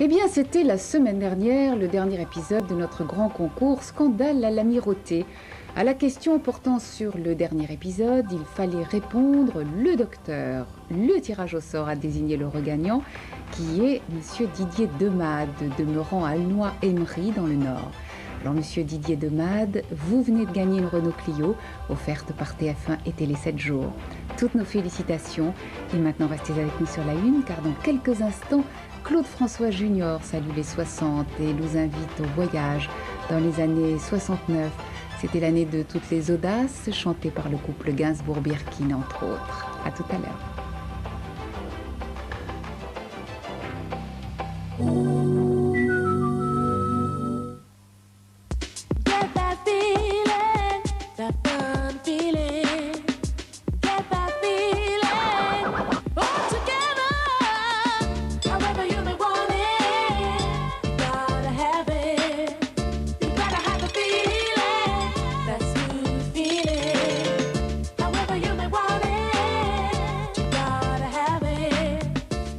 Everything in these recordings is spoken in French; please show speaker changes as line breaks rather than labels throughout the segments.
Eh bien, c'était la semaine dernière, le dernier épisode de notre grand concours Scandale à l'Amirauté. À la question portant sur le dernier épisode, il fallait répondre le docteur. Le tirage au sort a désigné le regagnant, qui est Monsieur Didier Demade, demeurant à Aulnoy-Aymeries dans le Nord. Alors, Monsieur Didier Demade, vous venez de gagner une Renault Clio, offerte par TF1 et Télé 7 jours. Toutes nos félicitations. Et maintenant, restez avec nous sur la Une, car dans quelques instants, Claude François Junior salue les 60 et nous invite au voyage dans les années 69. C'était l'année de toutes les audaces, chantée par le couple Gainsbourg-Birkin, entre autres. À tout à l'heure.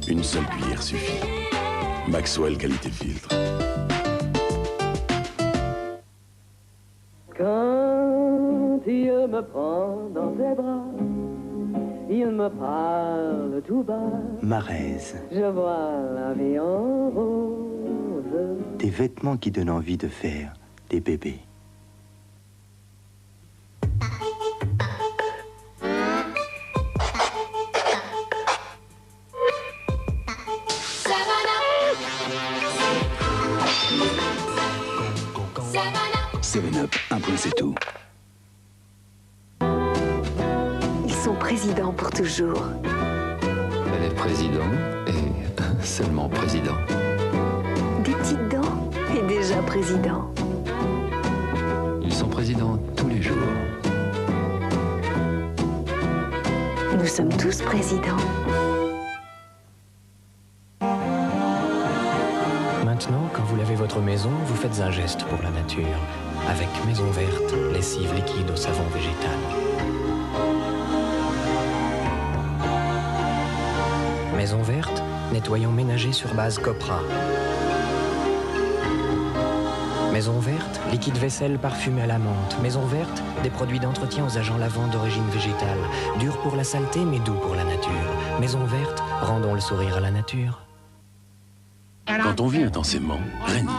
Une seule cuillère suffit. Maxwell qualité filtre.
Quand il me prend dans ses bras, il me parle tout bas.
Marèse.
Je vois la vie en rose.
Des vêtements qui donnent envie de faire des bébés.
Seven Up, un point c'est tout.
Ils sont présidents pour toujours.
Elle est président et seulement président.
Des petites dents et déjà président.
Ils sont présidents tous les jours.
Nous sommes tous présidents.
Maintenant, quand vous lavez votre maison, vous faites un geste pour la nature. Avec Maison Verte, lessive liquide au savon végétal. Maison Verte, nettoyant ménager sur base Copra. Maison Verte, liquide vaisselle parfumé à la menthe. Maison Verte, des produits d'entretien aux agents lavants d'origine végétale. Dur pour la saleté, mais doux pour la nature. Maison Verte, rendons le sourire à la nature.
Quand on vit intensément, Réni.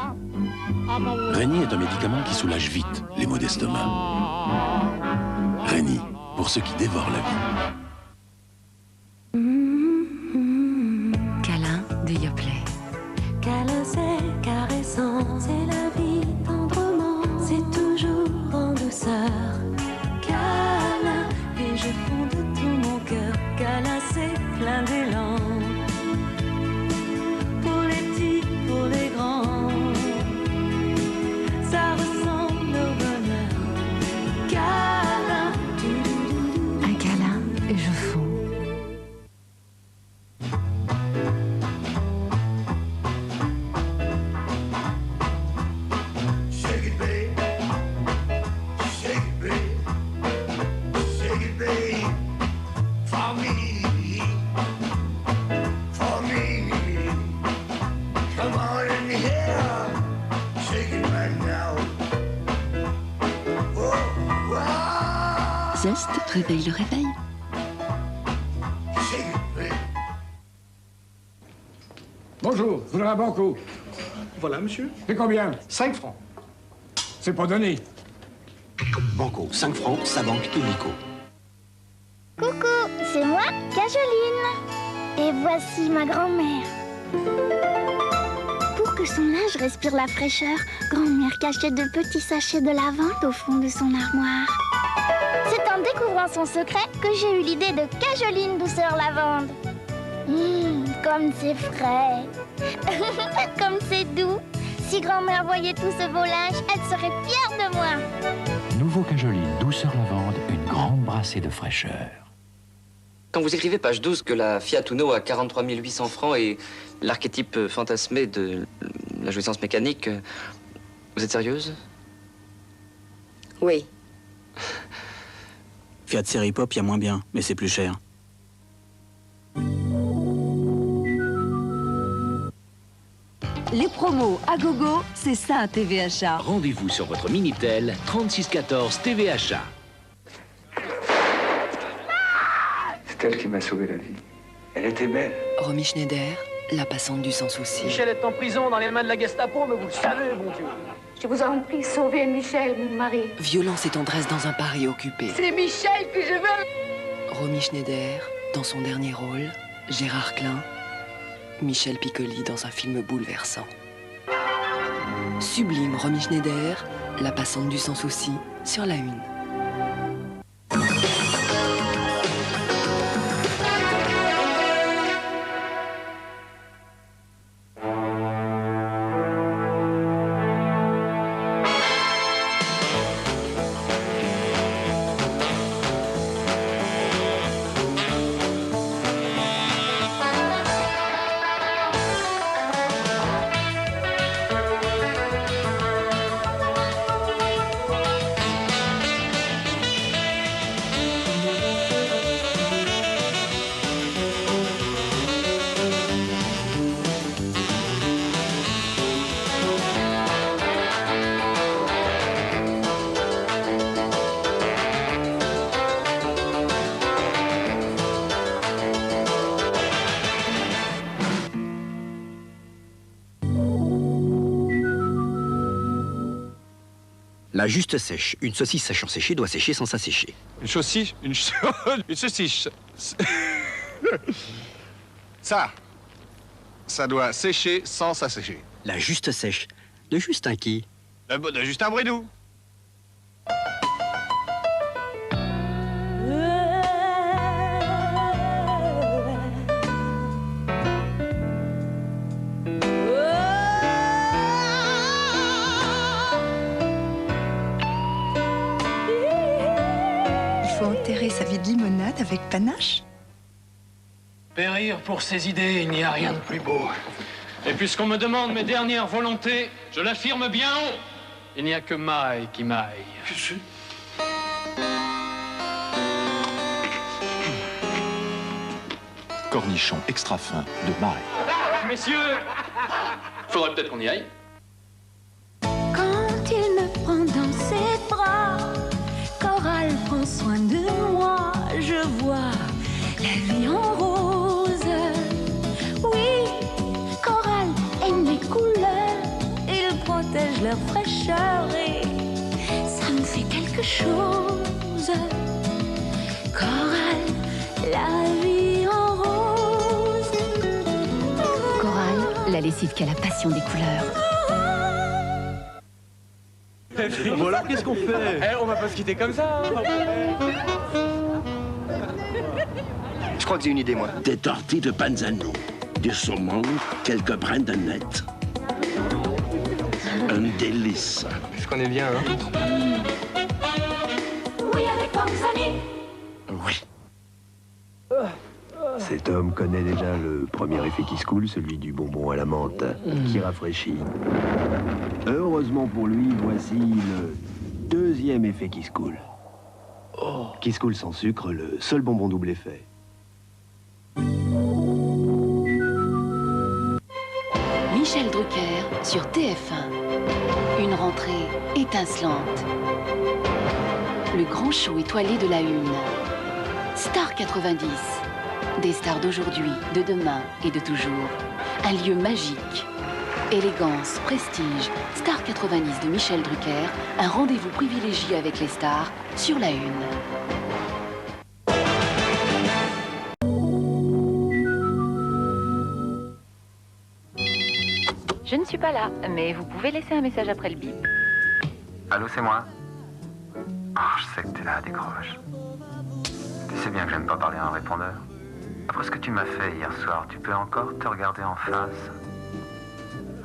Réni est un médicament qui soulage vite les maux d'estomac. Réni, pour ceux qui dévorent la vie.
Câlin de Yoplait.
Câlin, c'est caressant, c'est la vie tendrement, c'est toujours en douceur. Câlin, et je fonds de tout mon cœur. Câlin, c'est plein d'élan. Pour les petits, pour les grands, ça ressemble au bonheur. Câlin,
Un câlin et je fonds.
Shake it, babe. Shake it, babe. Shake it, babe. For me. For me. Come on in here. Shake it right now. Oh, wow.
Zest réveille le réveil.
Shake it, babe.
Bonjour, je voudrais un banco.
Voilà, monsieur.
C'est combien?
5 francs.
C'est pas donné.
Banco, 5 francs, sa banque illico.
Coucou, c'est moi, Cajoline. Et voici ma grand-mère. Pour que son linge respire la fraîcheur, grand-mère cachait de petits sachets de lavande au fond de son armoire. C'est en découvrant son secret que j'ai eu l'idée de Cajoline douceur lavande. Comme c'est frais. Comme c'est doux. Si grand-mère voyait tout ce beau linge, elle serait fière de moi.
Nouveau Cajoline, douceur lavande, une grande brassée de fraîcheur.
Quand vous écrivez page 12 que la Fiat Uno a 43 800 francs et l'archétype fantasmé de la jouissance mécanique, vous êtes sérieuse?
Oui.
Fiat série pop, il y a moins bien, mais c'est plus cher.
Les promos à gogo, c'est ça un TV achat.
Rendez-vous sur votre Minitel 3614 TV achat.
C'est elle qui m'a sauvé la vie. Elle était belle.
Romy Schneider, la passante du sans souci.
Michel est en prison dans les mains de la Gestapo, mais vous le savez, bon Dieu.
Je vous en prie, sauvez Michel, mon mari.
Violence et tendresse dans un Paris occupé.
C'est Michel que je veux.
Romy Schneider, dans son dernier rôle, Gérard Klein, Michel Piccoli dans un film bouleversant. Sublime Romy Schneider, la passante du sans souci, sur la Une.
La juste sèche. Une saucisse sachant sécher doit sécher sans s'assécher.
Une saucisse, une saucisse. Ça doit sécher sans s'assécher.
La juste sèche. De Justin qui?
De Justin Bridou.
Sa vie de limonade avec panache.
Périr pour ses idées, il n'y a rien de plus beau. Et puisqu'on me demande mes dernières volontés, je l'affirme bien haut. Il n'y a que Maï qui m'aille.
Cornichon extra fin de Maï.
Messieurs, faudrait peut-être qu'on y aille.
Quand il me prend dans ses bras, Coral prend soin de moi, je vois la vie en rose. Oui, Coral aime les couleurs, il protège leur fraîcheur et ça me fait quelque chose. Coral, la vie en rose.
Coral, la lessive qui a la passion des couleurs.
Bon alors, qu'est-ce qu'on fait?
On va pas se quitter comme ça.
Je crois que j'ai une idée, moi.
Des tortilles de panzani, du saumon, quelques brins de nette. Un délice.
Je connais bien, hein?
Oui, avec Panzani.
Oui.
Cet homme connaît déjà le premier effet qui se coule, celui du bonbon à la menthe, qui rafraîchit. Heureusement pour lui, voici le deuxième effet qui se coule. Qui se coule sans sucre, le seul bonbon double effet.
Michel Drucker sur TF1. Une rentrée étincelante. Le grand show étoilé de la Une. Star 90. Des stars d'aujourd'hui, de demain et de toujours. Un lieu magique. Élégance, prestige, Star 90 de Michel Drucker. Un rendez-vous privilégié avec les stars sur la Une.
Je ne suis pas là, mais vous pouvez laisser un message après le bip.
Allô, c'est moi? Oh, je sais que t'es là, décroche. Tu sais bien que j'aime pas parler à un répondeur. Après ce que tu m'as fait hier soir, tu peux encore te regarder en face,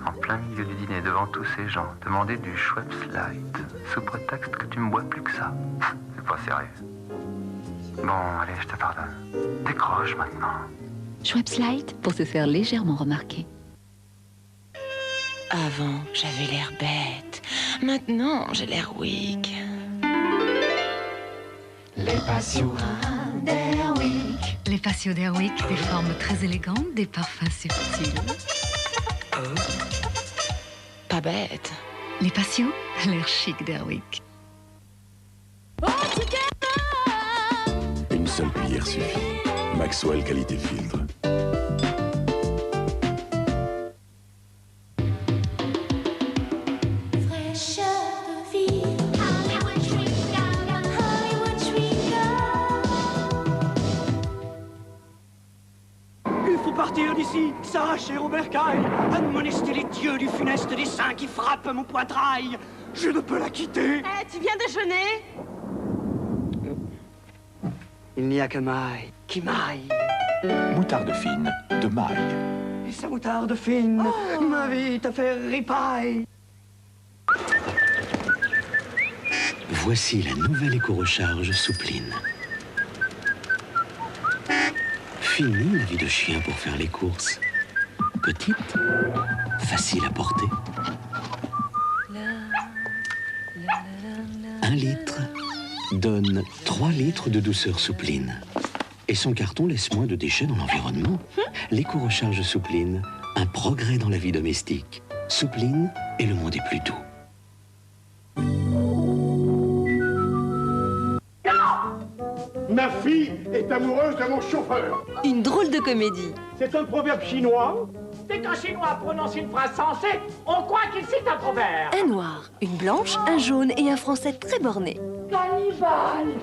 en plein milieu du dîner, devant tous ces gens, demander du Schweppes Light, sous prétexte que tu me bois plus que ça. C'est pas sérieux. Bon, allez, je te pardonne. Décroche maintenant.
Schweppes Light pour se faire légèrement remarquer.
Avant, j'avais l'air bête. Maintenant, j'ai l'air weak.
Les patios d'Airwick. Les patios d'Airwick, des formes très élégantes, des parfums subtils.
Pas bête.
Les patios, l'air chic d'Airwick.
Une seule cuillère suffit. Maxwell qualité filtre.
Il faut partir d'ici, s'arracher au bercail, admonester les dieux du funeste dessein qui frappe mon poitrail. Je ne peux la quitter.
Eh, tu viens déjeuner?
Il n'y a que Maï qui maille.
Moutarde fine de Maï.
Et sa moutarde fine m'invite à faire ripaille.
Voici la nouvelle éco-recharge Soupline. Fini la vie de chien pour faire les courses. Petite, facile à porter. 1 litre donne 3 litres de douceur Soupline. Et son carton laisse moins de déchets dans l'environnement. L'éco-recharge Soupline, un progrès dans la vie domestique. Soupline et le monde est plus doux.
Ma fille est amoureuse de mon chauffeur.
Une drôle de comédie.
C'est un proverbe chinois.
Dès qu'un Chinois prononce une phrase sensée, on croit qu'il cite un proverbe.
Un noir, une blanche, un jaune et un français très borné.
Cannibale.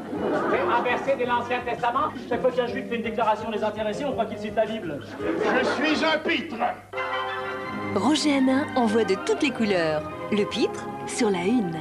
C'est un verset de l'Ancien Testament. Chaque fois qu'un juif fait une déclaration désintéressée, on croit qu'il cite la Bible.
Je suis un pitre.
Roger Hanin envoie de toutes les couleurs. Le pitre sur la une.